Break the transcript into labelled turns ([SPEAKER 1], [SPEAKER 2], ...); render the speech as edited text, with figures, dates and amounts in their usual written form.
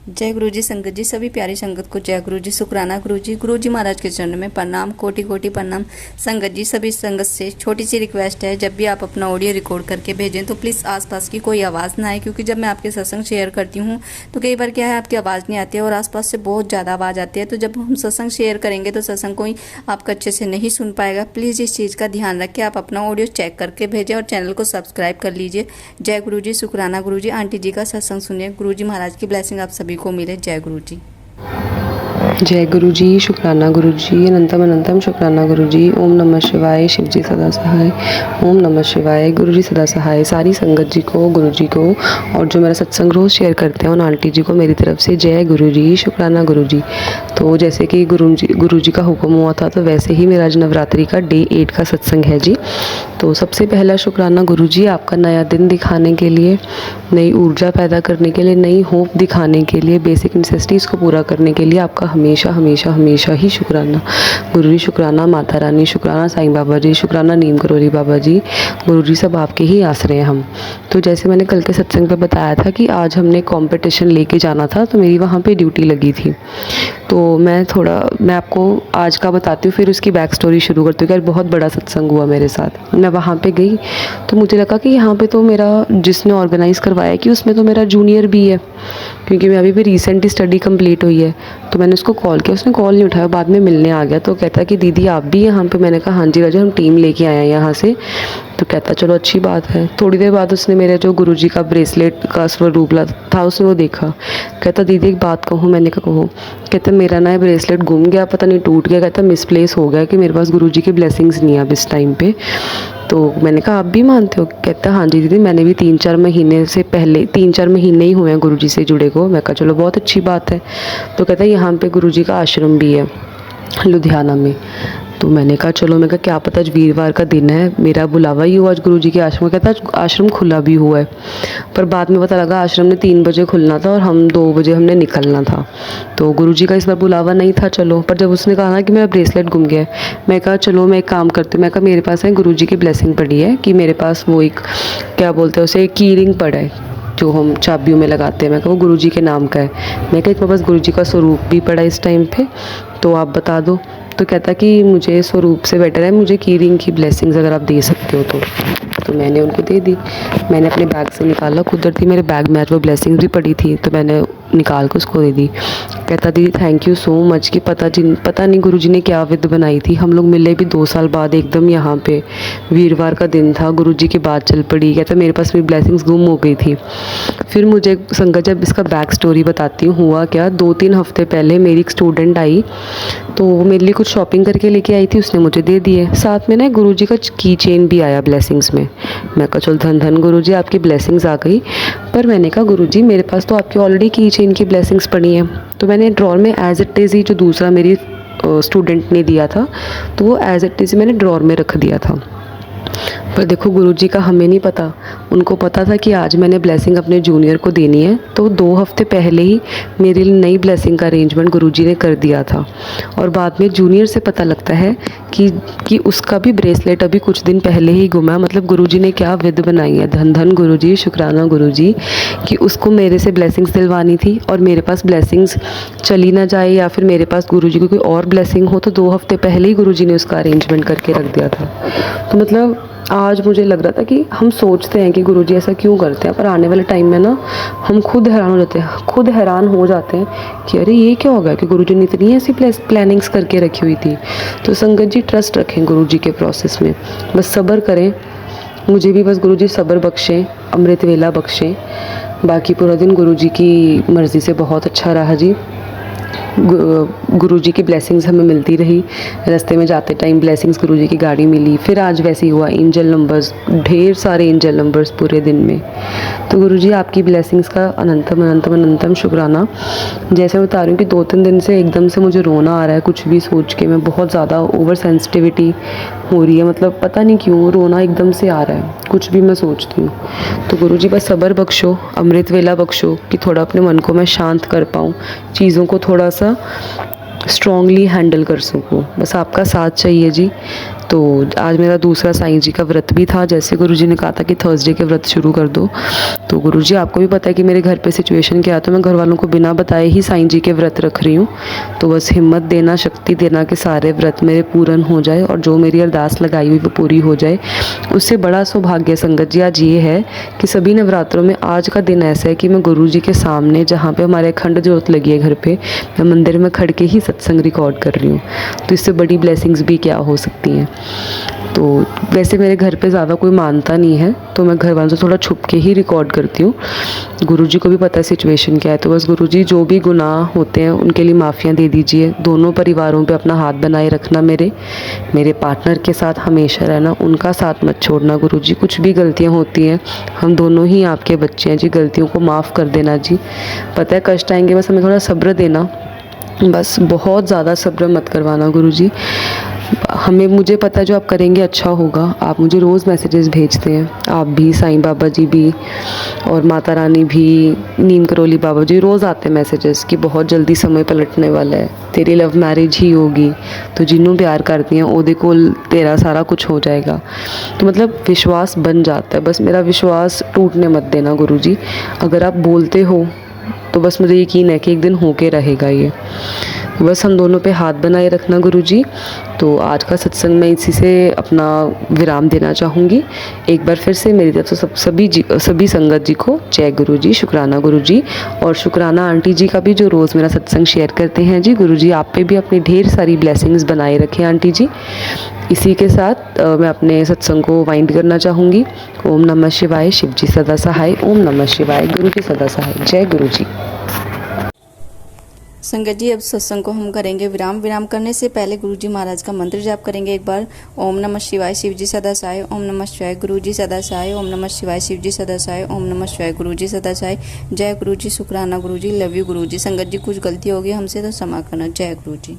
[SPEAKER 1] जय गुरु जी संगत जी, सभी प्यारी संगत को जय गुरु जी, शुक्राना गुरु जी महाराज के चरण में प्रणाम, कोटि कोटि प्रणाम। संगत जी, सभी संगत से छोटी सी रिक्वेस्ट है, जब भी आप अपना ऑडियो रिकॉर्ड करके भेजें तो प्लीज़ आसपास की कोई आवाज़ ना आए, क्योंकि जब मैं आपके सत्संग शेयर करती हूँ तो कई बार क्या है, आपकी आवाज़ नहीं आती है और आसपास से बहुत ज़्यादा आवाज़ आती है। तो जब हम सत्संग शेयर करेंगे तो सत्संग कोई आपका अच्छे से नहीं सुन पाएगा। प्लीज़ इस चीज़ का ध्यान रखें, आप अपना ऑडियो चेक करके भेजें और चैनल को सब्सक्राइब कर लीजिए। जय गुरु जी, शुक्राना गुरु जी। आंटी जी का सत्संग सुनिए, गुरु जी महाराज की ब्लेसिंग आप सभी को मिले। जय गुरु जी।
[SPEAKER 2] जय गुरु जी, शुक्राना गुरु जी, अनंतम अनंतम शुक्राना गुरु जी। ओम नमः शिवाय, शिव जी सदा सहाय। ओम नमः शिवाय, गुरु जी सदा सहाय। सारी संगत जी को, गुरु जी को और जो मेरा सत्संग रोज़ शेयर करते हैं उन आंटी जी को मेरी तरफ से जय गुरु जी, शुक्राना गुरु जी। तो जैसे कि गुरु जी का हुक्म हुआ था, तो वैसे ही मेरा आज नवरात्रि का डे 8 का सत्संग है जी। तो सबसे पहला शुक्राना गुरु जी, आपका नया दिन दिखाने के लिए, नई ऊर्जा पैदा करने के लिए, नई होप दिखाने के लिए, बेसिक नेसेसिटीज़ को पूरा करने के लिए आपका हमेशा हमेशा हमेशा ही शुक्राना गुरु जी। शुक्राना माता रानी, शुक्राना साईं बाबा जी, शुक्राना नीम करोली बाबा जी। गुरु जी सब आपके ही आसरे हैं हम। तो जैसे मैंने कल के सत्संग पे बताया था कि आज हमने कंपटीशन लेके जाना था, तो मेरी वहाँ पे ड्यूटी लगी थी। तो मैं आपको आज का बताती हूँ, फिर उसकी बैक स्टोरी शुरू करती हूँ कि आज बहुत बड़ा सत्संग हुआ मेरे साथ। मैं वहाँ पे गई तो मुझे लगा कि यहाँ पे तो मेरा जिसने ऑर्गेनाइज़ करवाया कि उसमें तो मेरा जूनियर भी है, क्योंकि मैं अभी भी रिसेंटली स्टडी कंप्लीट हुई है। तो मैंने उसको कॉल किया, उसने कॉल नहीं उठाया, बाद में मिलने आ गया। तो कहता कि दीदी आप भी यहाँ पे? मैंने कहा हाँ जी राजा, हम टीम लेके आए हैं यहाँ से। तो कहता चलो अच्छी बात है। थोड़ी देर बाद उसने मेरे जो गुरुजी का ब्रेसलेट का स्वरूप था उसने वो देखा। कहता दीदी एक बात कहूँ? मैंने कहा कहो। कहता मेरा ना ब्रेसलेट गुम गया, पता नहीं टूट गया। कहता मिसप्लेस हो गया कि मेरे पास गुरुजी की ब्लेसिंग्स नहीं है अब इस टाइम पे। तो मैंने कहा आप भी मानते हो? कहता हाँ जी दीदी, मैंने भी 3-4 महीने से पहले 3-4 महीने ही हुए हैं गुरुजी से जुड़े को। मैं कहा चलो बहुत अच्छी बात है। तो कहता यहाँ पे गुरुजी का आश्रम भी है लुधियाना में। तो मैंने कहा चलो, मैं कहा क्या पता आज वीरवार का दिन है, मेरा बुलावा ही हुआ आज गुरुजी के आश्रम। कहता आश्रम खुला भी हुआ है, पर बाद में पता लगा आश्रम ने 3 बजे खुलना था और हम 2 बजे हमने निकलना था। तो गुरुजी का इस बार बुलावा नहीं था। चलो, पर जब उसने कहा ना कि मेरा ब्रेसलेट गुम गया है, मैं कहा चलो मैं एक काम करती हूँ। मैं कहा मेरे पास है गुरुजी की ब्लेसिंग पड़ी है कि मेरे पास वो एक क्या बोलते हैं उसे, की रिंग पड़ा है जो हम चाबियों में लगाते हैं। मैं कहा वो गुरुजी के नाम का है। मैं कहा एक मेरे पास गुरुजी का स्वरूप भी पड़ा है इस टाइम पे, तो आप बता दो। तो कहता कि मुझे स्वरूप से बेटर है, मुझे की रिंग की ब्लेसिंग्स अगर आप दे सकते हो तो मैंने उनको दे दी। मैंने अपने बैग से निकाला, कुदरती मेरे बैग में आज वो ब्लेसिंग्स भी पड़ी थी, तो मैंने निकाल कर उसको दे दी। कहता दीदी थैंक यू सो मच कि पता नहीं गुरुजी ने क्या विध बनाई थी। हम लोग मिले भी 2 साल बाद एकदम यहाँ पे, वीरवार का दिन था, गुरुजी की बात चल पड़ी। कहता मेरे पास मेरी ब्लेसिंग्स गुम हो गई थी। फिर मुझे संगत जब इसका बैक स्टोरी बताती हूँ, हुआ क्या, 2-3 हफ्ते पहले मेरी एक स्टूडेंट आई, तो वो मेरे लिए कुछ शॉपिंग करके लेके आई थी, उसने मुझे दे दिए। साथ में ना गुरुजी का की चेन भी आया ब्लेसिंग्स में। मैं कहा चल धन धन गुरुजी आपकी ब्लेसिंग्स आ गई। पर मैंने कहा गुरुजी मेरे पास तो आपकी ऑलरेडी की चेन की ब्लेसिंग्स पड़ी हैं। तो मैंने ड्रॉर में एज इट इज़ ही जो दूसरा मेरी स्टूडेंट ने दिया था, तो वो एज इट इज़ मैंने ड्रॉर में रख दिया था। पर देखो गुरुजी का हमें नहीं पता, उनको पता था कि आज मैंने ब्लेसिंग अपने जूनियर को देनी है। तो 2 हफ्ते पहले ही मेरे लिए नई ब्लेसिंग का अरेंजमेंट गुरुजी ने कर दिया था। और बाद में जूनियर से पता लगता है कि उसका भी ब्रेसलेट अभी कुछ दिन पहले ही गुमा। मतलब गुरुजी ने क्या विध बनाई है। धन धन गुरुजी, शुक्राना गुरुजी कि उसको मेरे से ब्लेसिंग्स दिलवानी थी और मेरे पास ब्लेसिंग्स चली ना जाए, या फिर मेरे पास गुरुजी की कोई और ब्लेसिंग हो, तो 2 हफ्ते पहले ही गुरुजी ने उसका अरेंजमेंट करके रख दिया था। तो मतलब आज मुझे लग रहा था कि हम सोचते हैं कि गुरुजी ऐसा क्यों करते हैं, पर आने वाले टाइम में ना हम खुद हैरान हो जाते हैं कि अरे ये क्या हो गया कि गुरुजी ने इतनी ऐसी प्लानिंग्स करके रखी हुई थी। तो संगत जी ट्रस्ट रखें गुरुजी के प्रोसेस में, बस सब्र करें। मुझे भी बस गुरुजी सब्र बख्शें, अमृत वेला बख्शें। बाकी पूरा दिन गुरुजी की मर्ज़ी से बहुत अच्छा रहा जी। गुरुजी की ब्लेसिंग्स हमें मिलती रही। रास्ते में जाते टाइम ब्लेसिंग्स गुरुजी की गाड़ी मिली। फिर आज वैसे ही हुआ, एंजल नंबर्स, ढेर सारे एंजल नंबर्स पूरे दिन में। तो गुरुजी आपकी ब्लेसिंग्स का अनंतम अनंतम अनंतम शुक्राना। जैसे मैं बता रही हूँ कि 2-3 दिन से एकदम से मुझे रोना आ रहा है कुछ भी सोच के। मैं बहुत ज़्यादा ओवर सेंसिटिविटी हो रही है, मतलब पता नहीं क्यों रोना एकदम से आ रहा है कुछ भी मैं सोचती हूँ। तो गुरुजी बस सब्र बख्शो, अमृत वेला बख्शो कि थोड़ा अपने मन को मैं शांत कर पाऊँ, चीज़ों को थोड़ा सा स्ट्रॉन्गली हैंडल कर सकूँ। बस आपका साथ चाहिए जी। तो आज मेरा दूसरा साईं जी का व्रत भी था। जैसे गुरुजी ने कहा था कि थर्सडे के व्रत शुरू कर दो, तो गुरुजी आपको भी पता है कि मेरे घर पे सिचुएशन क्या है, तो मैं घर वालों को बिना बताए ही साईं जी के व्रत रख रही हूँ। तो बस हिम्मत देना, शक्ति देना कि सारे व्रत मेरे पूर्ण हो जाए और जो मेरी अरदास लगाई हुई वो पूरी हो जाए। उससे बड़ा सौभाग्य संगत जी आज ये है कि सभी नवरात्रों में आज का दिन ऐसा है कि मैं गुरुजी के सामने, जहाँ पे हमारे अखंड ज्योत लगी है घर पे, मैं मंदिर में खड़ के ही सत्संग रिकॉर्ड कर रही हूँ। तो इससे बड़ी ब्लेसिंग्स भी क्या हो सकती हैं। तो वैसे मेरे घर पे ज़्यादा कोई मानता नहीं है, तो मैं घर वालों से थोड़ा छुप के ही रिकॉर्ड करती हूँ। गुरुजी को भी पता है सिचुएशन क्या है, तो बस गुरुजी जो भी गुनाह होते हैं उनके लिए माफ़ियाँ दे दीजिए। दोनों परिवारों पे अपना हाथ बनाए रखना, मेरे पार्टनर के साथ हमेशा रहना, उनका साथ मत छोड़ना गुरुजी। कुछ भी गलतियाँ होती हैं, हम दोनों ही आपके बच्चे हैं जी, गलतियों को माफ़ कर देना जी। पता है कष्ट आएंगे, बस हमें थोड़ा सब्र देना, बस बहुत ज़्यादा सब्र मत करवाना गुरुजी। मुझे पता है जो आप करेंगे अच्छा होगा। आप मुझे रोज़ मैसेजेस भेजते हैं, आप भी, साईं बाबा जी भी और माता रानी भी, नीम करोली बाबा जी, रोज़ आते हैं मैसेजेस कि बहुत जल्दी समय पलटने वाला है, तेरी लव मैरिज ही होगी, तो जिन्हों प्यार करती हैं ओदे कोल तेरा सारा कुछ हो जाएगा। तो मतलब विश्वास बन जाता है, बस मेरा विश्वास टूटने मत देना गुरुजी। अगर आप बोलते हो तो बस मुझे यकीन है कि एक दिन होके रहेगा ये। बस हम दोनों पे हाथ बनाए रखना गुरुजी। तो आज का सत्संग मैं इसी से अपना विराम देना चाहूँगी। एक बार फिर से मेरी तरफ से सभी संगत जी को जय गुरुजी, शुक्राना गुरुजी, और शुक्राना आंटी जी का भी जो रोज़ मेरा सत्संग शेयर करते हैं जी। गुरुजी आप पे भी अपनी ढेर सारी ब्लेसिंग्स बनाए रखें आंटी जी। इसी के साथ मैं अपने सत्संग को वाइंड करना चाहूँगी। ओम नमः शिवाय, शिव जी सदा सहाय। ओम नमः शिवाय, गुरु जी सदा सहाय। जय गुरु जी।
[SPEAKER 1] संगत जी अब सत्संग को हम करेंगे विराम करने से पहले गुरु जी महाराज का मंत्र जाप करेंगे एक बार। ओम नमः शिवाय, शिव जी सदा सहाय। ओम नमः शिवाय, गुरु जी सदा सहाय। ओम नमः शिवाय, शिव जी सदा सहाय। ओम नमः शिवाय, गुरु जी सदा सहाय। जय गुरु जी, शुक्राना गुरु जी, लव यू गुरु जी। संगत जी कुछ गलती होगी हमसे तो क्षमा करना। जय गुरु जी।